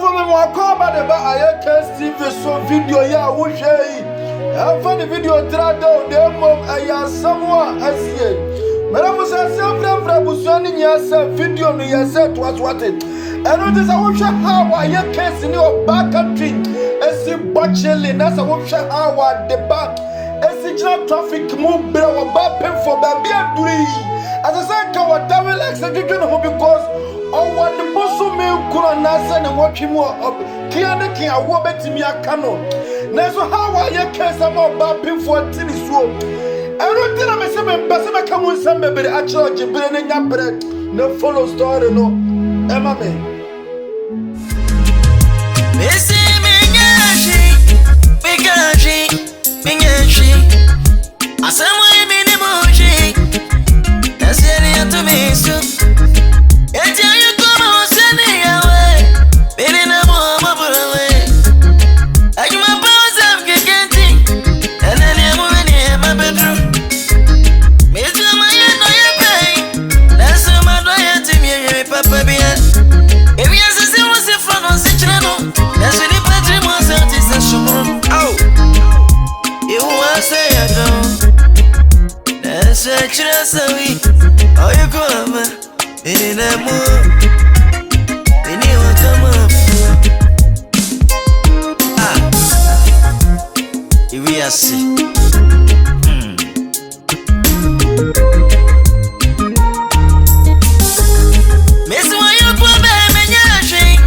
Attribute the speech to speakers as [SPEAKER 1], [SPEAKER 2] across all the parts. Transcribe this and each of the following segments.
[SPEAKER 1] for me, I call by the bar. I can't see the video. Yeah, we share. I'm funny video. Trado, the mom. I am someone. I see. Madam was a self-representing yourself. Video me yourself was what it. And it is a watch how I can't see your back country. I see butcherly. That's a watch how the back. I see traffic move. But I'm bapping for baby. As I said, I was double executing because. Oh, what the boss of me could not send and watch him up. Kiana I will bet me a canon. Never how I can some more bapping for a tinny swoop. I don't tell me some Bassama come with some baby at church, burning up bread. No follow story, no. Emma me. Missy Mingashi, Mingashi, Mingashi. I said, my minimoji. That's it to me, so. Oh, you come, in a mood, in your come up. If we are see. Miss, why you put me in your drink?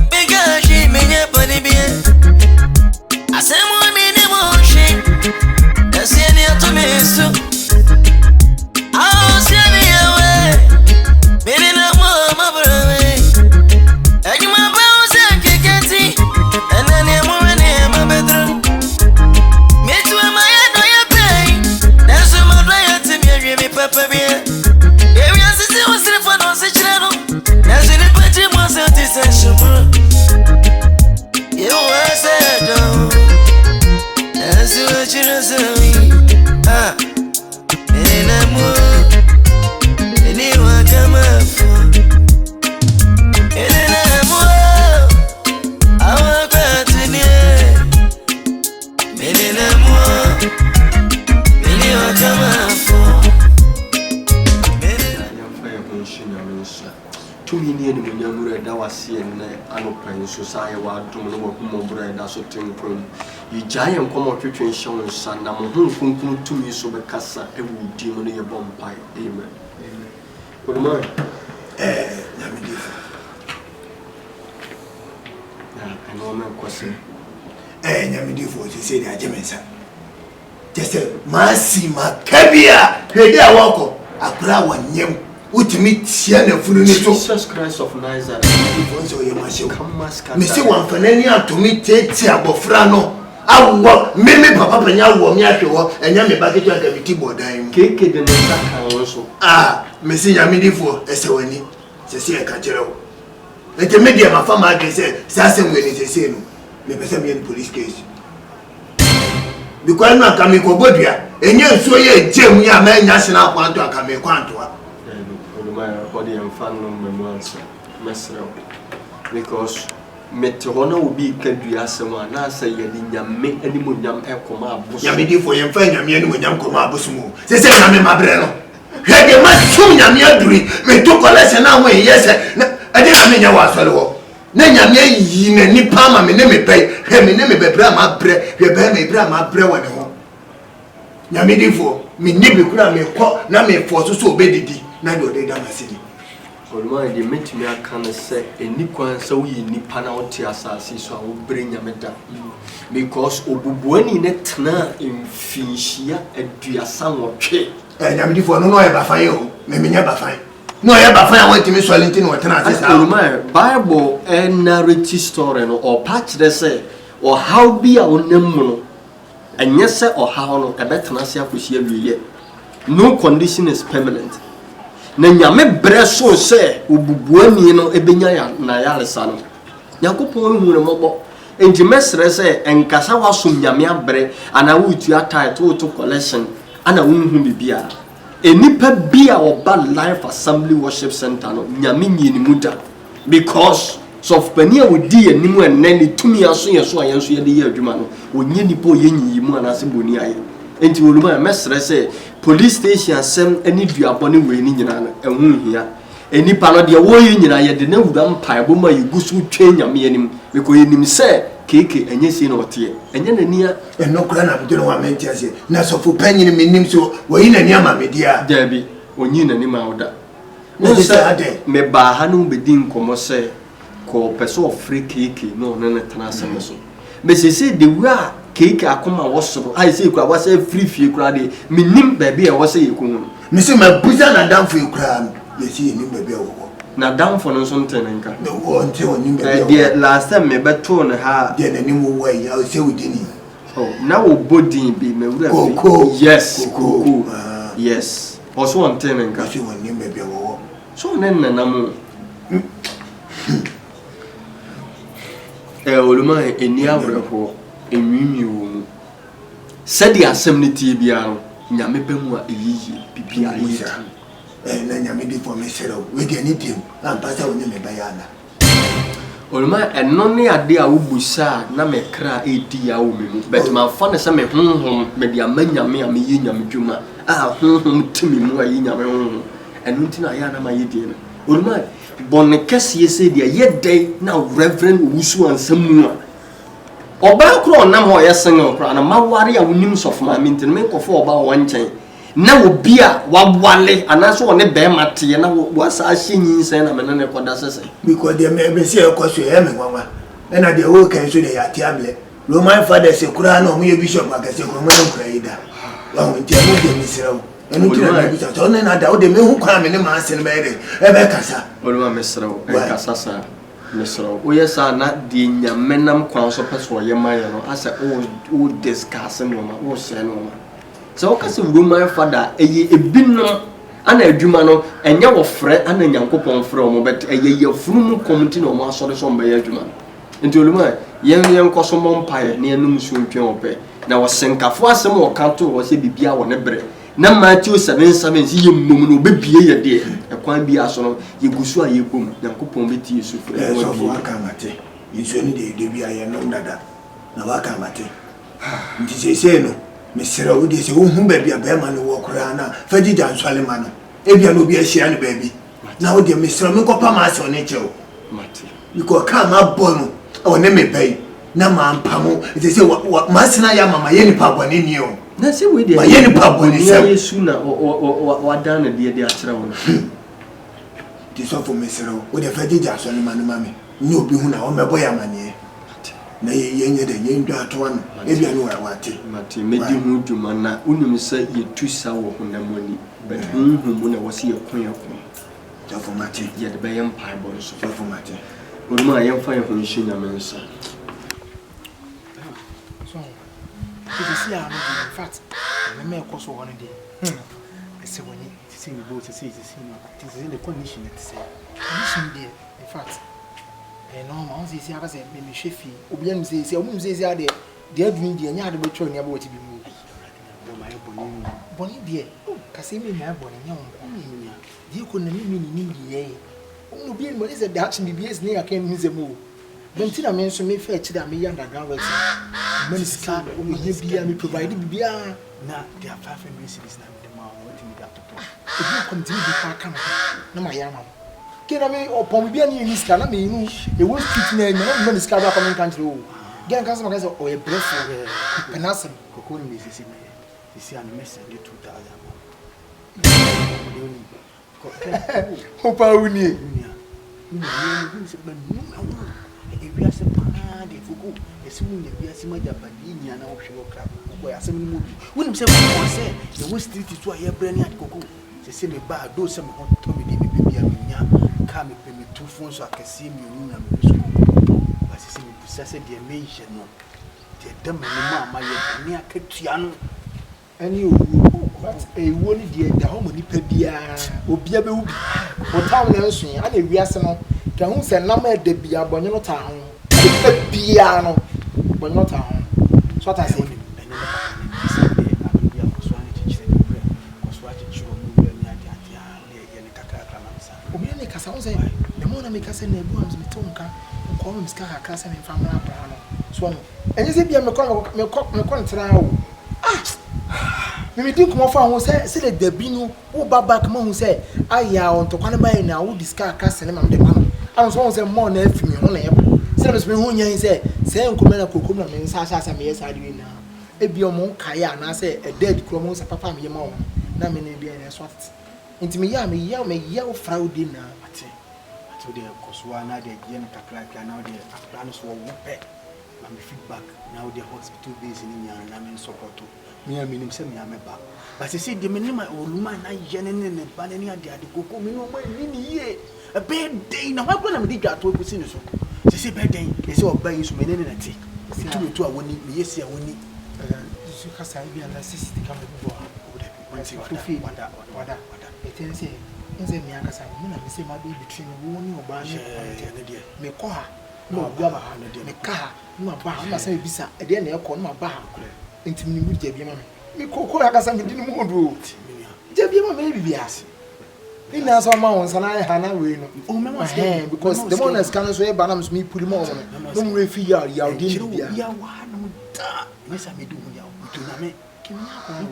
[SPEAKER 1] Because she made your body beer. I said, more minimum shake. That's the to me, so. Society wa domo wa kuma bura da so temprom yi giant come out twetwen show san na mo hunkun to yi so be kasa e wudi mo ne ye bompai amen good morning nyamidi ya ano me kwase nyamidi fo ti se ni ajemensa just masi makabia hwede awako akura wanyem utimi tia na funu ni to Jesus Christ of Nazareth fonso ye mashe me se wan fanani atomi tete abofra no awo meme papa panya wo mi ahwe wo enya me baketu aka biti bodan keke de no saka wonso me se nyamidifo esewani se se e ka jerewo eke media mafa ma ade se asem we ni se no me pese me police case because na ka me ko bodua enye nso ye gem ya ma nya hye na kwanto aka me kwanto my body and fan no memories mesrel because meteona will be kadua asema na say ye nyame animu nyam ekoma aboso nyame for ye fa nyame animu nyam koma aboso mu se nyame mabre no hwede ma sum nyame aduri me to collection na ho yese na ade na me nya wasole wo na nyame yi na nipa ma me ne me pai hwe me ne me bebra ma bre hwe be me bra ma bre wone ho nyame difo me nibi kura me ko na me forso so obedidi na do de da masidi olma de metimi aka na se enikwan se wo yi nipa na wo ti asase so a wo bre nyameda because obubuani ne tena emfinhia aduasa wotwe nyamedi fo no ye bafan o me menya bafan no ye bafan a wantimi so lentin wo tena asase olma bible narrative story no or patch de se or how be a wonam no enye se or how no e betena se akosia wiye no condition is permanent na nyame breso se obubuani no ebenya ya na yalesa no yakopon hu ne mobo enti mesre se enkasa wasum nyame abre ana wutu title to collection ana wonhu bibia enipa bia oba life assembly worship center no nyame nyini muda because so pania wo di anim enne to me aso yeso ayenso ye de ye adwuma no onye nipo ye nyi mu anase Bonee aye enti woluma mesre se police station asem ani duabone we ni nyina no ehun hia enipa no de wo ye nyina ye de na wura mpa bo ma ye gusu twa nyame anim beko ye nim se keke enye si na ote enye nania
[SPEAKER 2] enokura na bidoro wa menti ase na so fu panyin menim so wo yi nani ama media
[SPEAKER 1] dabi onyi nani ma oda me ba ha no be din komo se ko person of free keke no na tana asem so me se the way keke akoma wo soro ai se kura wa se free fie kura de menim ba bi e wo se ye ko hu
[SPEAKER 2] me se ma buza na damfo kura ye si ye nim ba bi e wo
[SPEAKER 1] na damfo no so ntene nka
[SPEAKER 2] no wo nte wo nim ba bi
[SPEAKER 1] de last time me beto no ha
[SPEAKER 2] de nani wo wa ya o se udini
[SPEAKER 1] oh na wo body bi me wura yes koko yes also ntene nka
[SPEAKER 2] se wo nim ba bi e wo
[SPEAKER 1] so nenne na mo oluma eni awreho enwimi wo mu sedi asem ne tie bia no nyame ba mu a eyiyi bibia yi
[SPEAKER 2] na nyame di for me sero we de ni dem na pasa wo nyame ba ya na
[SPEAKER 1] oluma eno ne ade a wubusa na me kra edi ya wo me mu but ma fa ne se me honhom me dia manyame a me yi nyame dwuma honhom timi mu a yi nyame honhom enu ntina ya na ma yi die no oluma bonne kese se dia ye dey na reverend wusu ansam a oba kro nam ho ye sen kro na maware a wonim sof ma mintin me nkofo oba wo nchen na obi a wawale anaso one be mate na wasa ahyenyin sen na me ne koda sese
[SPEAKER 2] because dem be se ekoso e me nwanwa na de wo kan so de ya tiable Roman father se kura na omo ye bishop akase kura man kura yida wa ho ntia mo de misirawo enu tira na bishop so na da wo de me hu kwa me ne ma asen be de e be kasa
[SPEAKER 1] oluma misirawo e kasa sa misirawo o yesa na de nyamenam kwan so peso ye maye no asa o discuss no ma o se no ma so ka se Roman father eye ebinno ana adwuma no enye wo frɛ ana nyankopɔn frɛ mo bet eye ye furu community no mo asɔre so mba ye adwuma nti oluma yen koso mompae na enum su ntwen opɛ na wo senkafo asɛm wo kanto wo se bibia wo ne bre na Matthew 7:7 si ye mmom no obebie ye de ekwan bi aso no ye gusu a ye bom nyankopɔn beti yesu frɛ
[SPEAKER 2] so fo aka mate yesu ni de bi aye no dada na waka mate nti se no mesera wo de se wo hu ba bia ba ma no wo kora na faji janswale ma no e bia no bi ahia no ba bi na wo de mesera me kopa ma ase one chewo
[SPEAKER 1] mate
[SPEAKER 2] biko ka ma bo no o ne me bai na ma mpamo ite se ma sina ya mama ye ni pa bone ni o
[SPEAKER 1] na se we de
[SPEAKER 2] ma ye ni pa bone se
[SPEAKER 1] yesu na wa dan na de akyere wo no
[SPEAKER 2] ti so fo mesera wo de faji janswale ma no ma me ni obi hu na wo mebo ya mane na ye nye de ye ndo ato no e bia no wa wate
[SPEAKER 1] mate medi hu dwuma na unim se ye tusa wo honamoni but hu na wose ye kon yakon
[SPEAKER 2] so fo mate
[SPEAKER 1] ye de be yem pai bo so
[SPEAKER 2] fo mate
[SPEAKER 1] oluma yem fa ye ho nshi nyame nsa
[SPEAKER 3] so if see am in fact na me ko so one day I say when you see me both say this in the condition it say condition there in fact no ma say see aka say me hwefi obi am say omum say ade de adwin de nya ade betwa nya ba wati bi mu bo ma ye boni de ka say me na boni nya won nya de ko na mi ni ye no bi mo say that me bi is na aka mi ze mu benti na me nso me fa chi da me ya underground work me ska o me bia me provide bia na they are 500 cities na me ma what me that to e bi continue bi ka kan na ma ya ma kena me opon bia ni ni ska na me nu e wo street na nya na me ska ba come country o gen kan sama ka say o e bref penasem
[SPEAKER 4] kokoni me sisi me sisi an me send 2000
[SPEAKER 3] opa uni
[SPEAKER 4] ni se ba nu na e wi ase pa de fuku e se mu ne wi ase ma japani nya na wo hwe wo kra ko ya se mu mu woni se ko se e wo street so a ye brand at koko se me ba do se me ho to me de bibia me nya ka me pe me tu fon so akese mi onu na me so ba se me busa se de me je no de dam ni ma ma ye ni akatua no
[SPEAKER 3] ani owu but e wo ni de da ho mo ni pa bia obia be wu bi o taw na nso ya na wi ase no ka hu se nam e de bia bonye no ta ho pa bia no bonye no ta ho so ta se
[SPEAKER 4] ni se de abia ko so ani chichire de pre ko so a chichiro mu ni ade ade a ye ni kaka kala na sa
[SPEAKER 3] obi ni kasa ho se de mo na me kasa na ebu am me tonka call him Scar Class and family. So, and you see, me call now. Me think come off and say the Bino, who back man who say, I ya on to Panama now, who discard cast and I'm the man. I was always a more than me on a service me who say, say, come and cook and Sasha, yes, I do now. A be a monk, Kaya, and I say, a dead chromos, a papa, me, mom. Now, me be a swat. Into me, ya, me, yell, Frau dinner. I told you, because one idea, Yen Kakraka, now the plans for whoop. I'm feedback now the hospital base in India and I'm in support to me. I mean, send me a member. But I see the minimum old woman, I generally and banning at the Coco, me no way, year. A bad day. Now, I'm going to be got to a business. They say bad day, they say, obey you, many in a tea. To a winning, yes, I winning. Because I be an assistant coming to feed what it is. In the Miakas, I say my baby between one or branch and me call her. No, Baba, me car, no bar, I must say, Bisa, a dear near corner, my bar. Into me with Jabima. Me cocoa, I didn't want to do. Jabima maybe be asked. In our mountains and I had a win. Oh, my hand, because the one that's can't say, Banams me put him on. No refugee, you didn't. Yes, I may do you.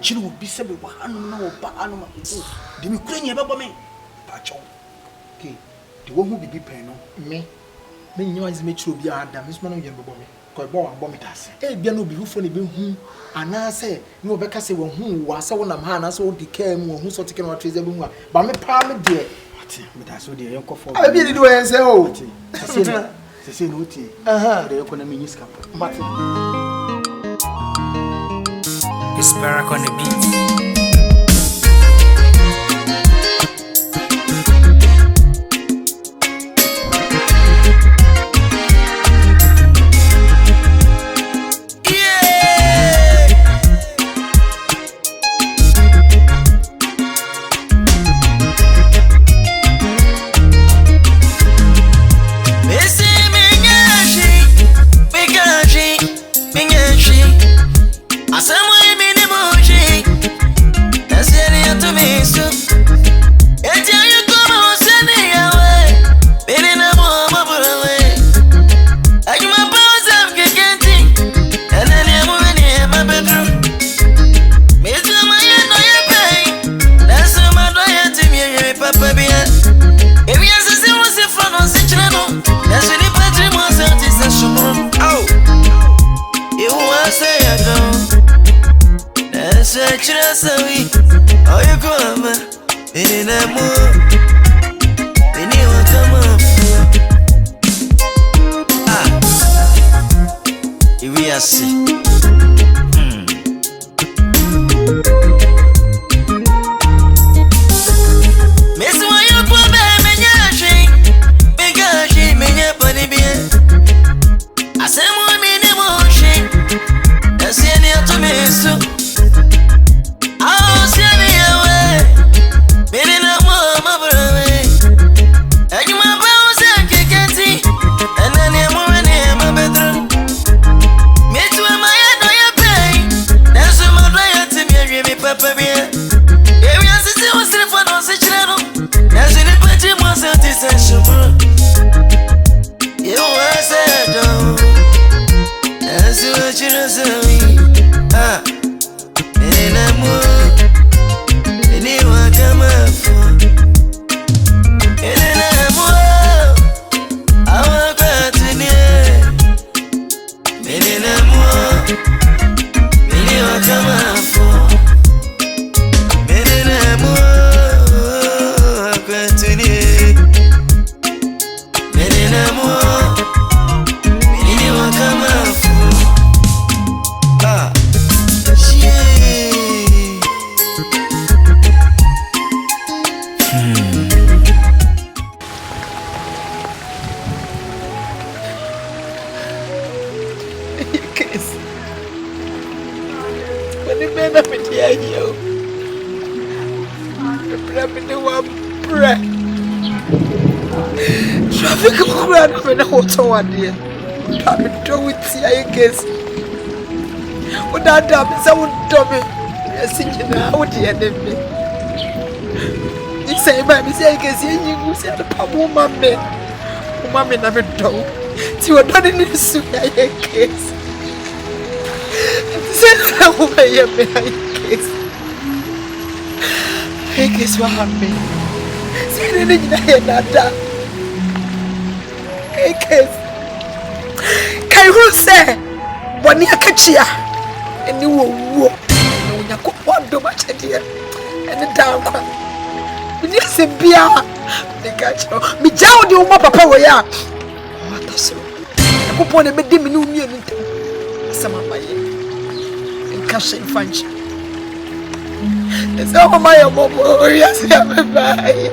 [SPEAKER 3] Chill will be said, one no, but animal. Did you clean your baby? Pacho. Okay, the one who be paying me. Me nyo is me true be adam Miss Manu yen bobo me ko bo wa bo me das e bia no bi hufo ne be hu ana se no be ka se wo hu wa se wo nam ha na se wo dika mu hu so tike no treze be hu ba me pa me de ati me das so de yen ko fo abi di do yen se ho se no ti de yen ko na me nyiska mate
[SPEAKER 5] Isparak on the beat.
[SPEAKER 3] Say, baby, say, I can see you, say, the poor woman, never do.
[SPEAKER 4] Ti o doni ni su ya ye case. Say na wo ye me ya case. Ye case wa hambe. Say ni nyina ye nada. Ye case. Kai hu say Bonee Akatua. Eni wo wo. Na wo yakopɔ do ma chede. Eni dan kwa. Ni se bia. Ni ka cho. Mi jawo di wo papa wo ya. What so? Yakopɔ na be di mi ni unu enu ntam. Asama baye. Nka hye fanchi. Ese o ma ye bobo ya se baye.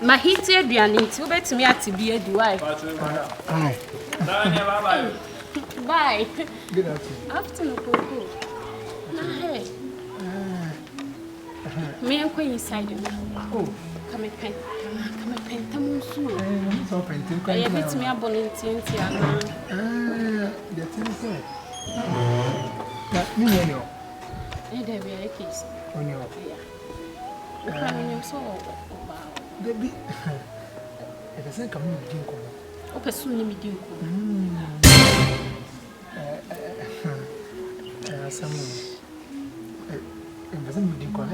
[SPEAKER 6] My hit aduane nti obetimi atibi aduai.
[SPEAKER 3] Hi.
[SPEAKER 6] Bye.
[SPEAKER 3] Good afternoon.
[SPEAKER 6] Afternoon, Coco. Hey. Me and Queen inside.
[SPEAKER 3] Oh.
[SPEAKER 6] Come pen. Come so.
[SPEAKER 3] So painting.
[SPEAKER 6] I bet me a Bonee Akatua.
[SPEAKER 3] The thing is that me no.
[SPEAKER 6] There be a case.
[SPEAKER 3] On your
[SPEAKER 6] So
[SPEAKER 3] baby. It doesn't come in drink.
[SPEAKER 6] O person ni do.
[SPEAKER 3] Some it doesn't drink on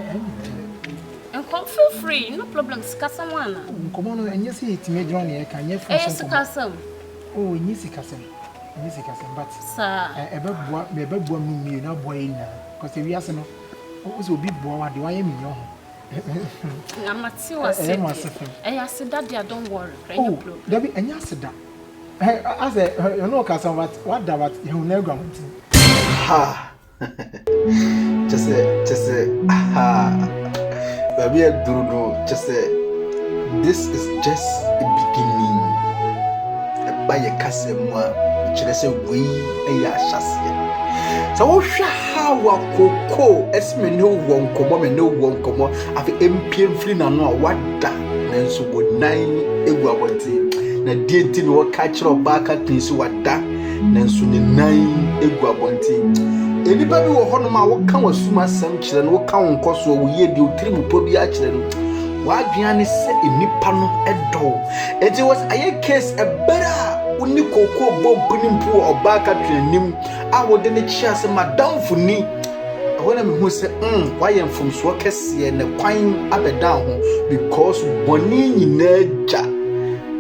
[SPEAKER 6] And feel free, no problem. Someone.
[SPEAKER 3] come on, and you see it made Johnny. Can you
[SPEAKER 6] Castle?
[SPEAKER 3] Oh, Nisi Castle. But
[SPEAKER 6] Sir,
[SPEAKER 3] a bed boy, me, no boy in because if you ask no, also be boy, do I am in your home?
[SPEAKER 6] I'm at you. I said that I don't worry.
[SPEAKER 3] Oh, Debbie, and yes, that. I said, you know, Castle, what that you never go.
[SPEAKER 7] Ha! Just say, aha! Baby, I don't know. Just say, this is just a beginning. By a castle, just say, we a chassis. So, how a cocoa, as me no one come on, no one come on. I've MP free now, what that, and so would 9 eguabonti. Na deity no catch up back at things what that, and so 9 eguabonti. Anybody will honor my what can was suma some children, what count cost or we do triple pobia children. Why Biani said in Nippano a door. It was a case a better. Uni cocoa bomb putting poor or back at him. I would then chance madame for me. When I'm who said, why am from Swakesi and the quine up and down because Bonee Naja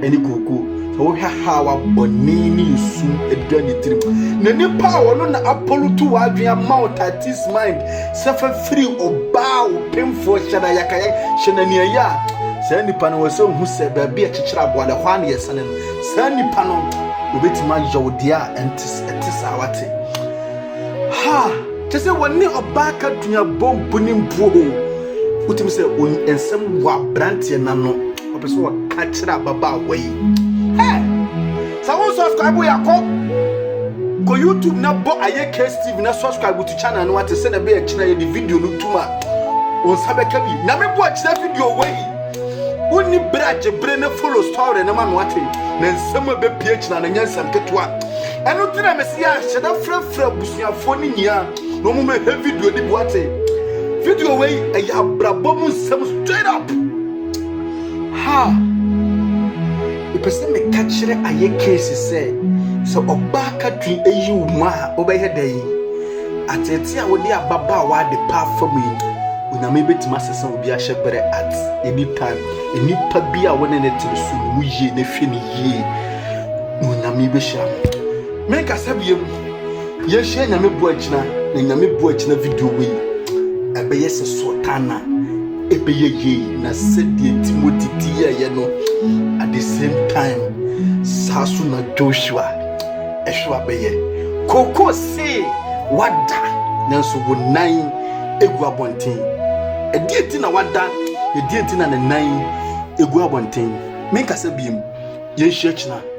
[SPEAKER 7] any cocoa. So how a Bonee soon a dirty trip. Nany power on Apollo to Adrian Mount at his mind, suffer free or bow, painful Shadayaka, Shanania. Sandy Pano was so who said, Baby, a chichra, one of 1 year son, Sandy Pano, who bet my Jodia and Tisawati. Ha! Just say 1 year of back at your bomb bunning pool. Put him say, and some what branty and nano, or person catch up about way. Hey! Someone subscribe with your call. Go YouTube na bo aye case TV na subscribe to channel no want to send a be a channel the video no tuma. On sabeka bi na me bo a channel video way. Woni braje bre na follow story na ma no ate na nsema be pie channel na nyansam ketua. Eno tira me sia hyeda frafra busuafo ni nyia no mo me video di bo ate. Video way aya brabo mu nsem straight up. Ha! The person me catch aye case say so Obaka dream ayu ma obeye day atete a wodi ababa wa de pa famu una me betima sesa obi a hyebere at any time enipa bi a wona ne tiri su mu ye ne hwe ne ye una me be sha me ka sabiem ye hye nya me bu akina na nya me bu akina video we ebeye se sotana ebeye ye na sedie Timothy die ye no at the same time sasu na Joshua Eshwa beye. Koko say wada nanso wo nan egu abonten ɛdeɛ ti na wada ɛdeɛ ti na ne nan egu abonten menka sɛ biem yɛnhyia kyina